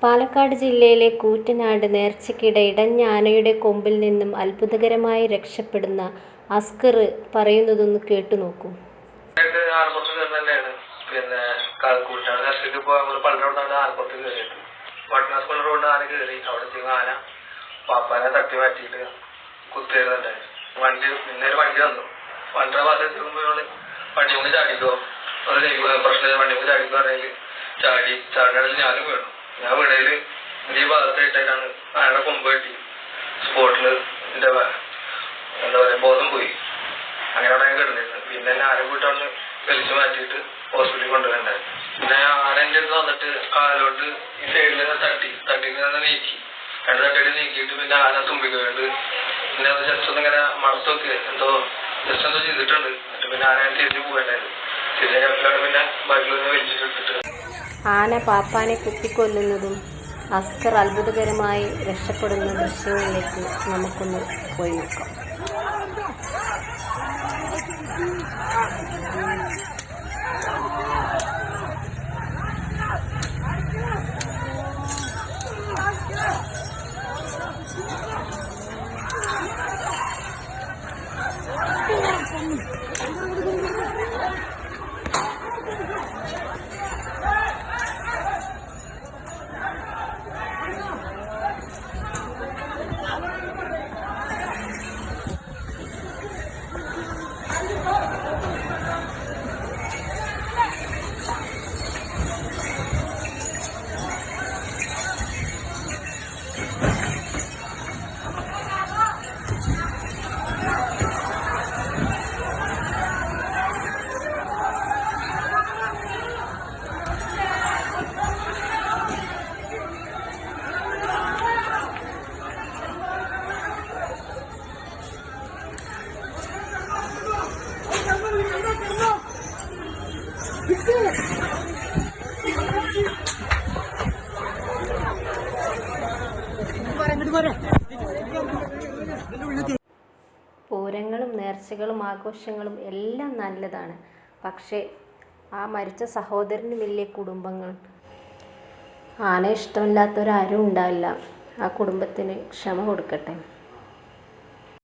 പാലക്കാട് ജില്ലയിലെ കൂറ്റനാട് നേർച്ചയ്ക്കിടെ ഇടഞ്ഞ ആനയുടെ കൊമ്പിൽ നിന്നും അത്ഭുതകരമായി രക്ഷപ്പെടുന്ന അസ്കർ പറയുന്നതൊന്ന് കേട്ടുനോക്കൂ. പിന്നെ കൂറ്റനാട് നേർച്ചയ്ക്ക് ഇപ്പോൾ നമ്മൾ പള്ളിയോടാണ് ആലപ്പുറത്ത് കയറിയിട്ട് വട്ടനാസ്പള്ളി റോഡ് ആന കയറി അവിടെ ആന പാപ്പാനെ തട്ടി മാറ്റിയിട്ട് കുത്തിയിരുന്നുണ്ടായിരുന്നു. പിന്നെ ഒരു വണ്ടി വന്നു. വണ്ടിയുടെ ഭാഗത്ത് എത്തുമ്പോൾ വണ്ടി കൊണ്ട് ചാടിക്കോ പ്രശ്നം വണ്ടി കൊണ്ട് ചാടിക്കോ പറഞ്ഞാൽ ചാടിയിടയിൽ ഞാനും വീണു. ഞാൻ വീണതിൽ ഈ ഭാഗത്തായിട്ടാണ് ആനയുടെ കൊമ്പ് കെട്ടി സ്പോട്ടില് എൻ്റെ എന്താ പറയുക ബോധം പോയി. അങ്ങനെ അവിടെ കിടന്നിരുന്നു. പിന്നെ എന്നെ ആന പോയിട്ടാണ് വലിച്ചു മാറ്റിയിട്ട് ഹോസ്പിറ്റലിൽ കൊണ്ടുവരണ്ടായി. പിന്നെ ആന എൻ്റെ അടുത്ത് വന്നിട്ട് കാലോട്ട് ഈ സൈഡിൽ നിന്ന് തട്ടിയിൽ നിന്ന് നീക്കി 2 തട്ടിയിട്ട് നീക്കിയിട്ട് പിന്നെ ആന തുമ്പിക്കോണ്ട് പിന്നെ അത് ജസ്റ്റ് ഒന്നിങ്ങനെ മണത്തൊക്കെ എന്തോ ചെയ്തിട്ടുണ്ട്. എന്നിട്ട് പിന്നെ ആന തിരിച്ച് പോകണ്ടായിരുന്നു. തിരിച്ചു കഴിഞ്ഞാൽ പിന്നെ ബാക്കിലൊന്ന് വലിച്ചിട്ടിട്ട് ആന പാപ്പാനെ കുത്തിക്കൊല്ലുന്നതും അസ്കർ അത്ഭുതകരമായി രക്ഷപ്പെടുന്ന ദൃശ്യങ്ങളിലേക്ക് നമുക്കൊന്ന് പോയി നോക്കാം. പൂരങ്ങളും നേർച്ചകളും ആഘോഷങ്ങളും എല്ലാം നല്ലതാണ്. പക്ഷേ ആ മരിച്ച സഹോദരന് വലിയ കുടുംബങ്ങൾ. ആന ഇഷ്ടമില്ലാത്തവരാരും ഉണ്ടാവില്ല. ആ കുടുംബത്തിന് ക്ഷമ കൊടുക്കട്ടെ.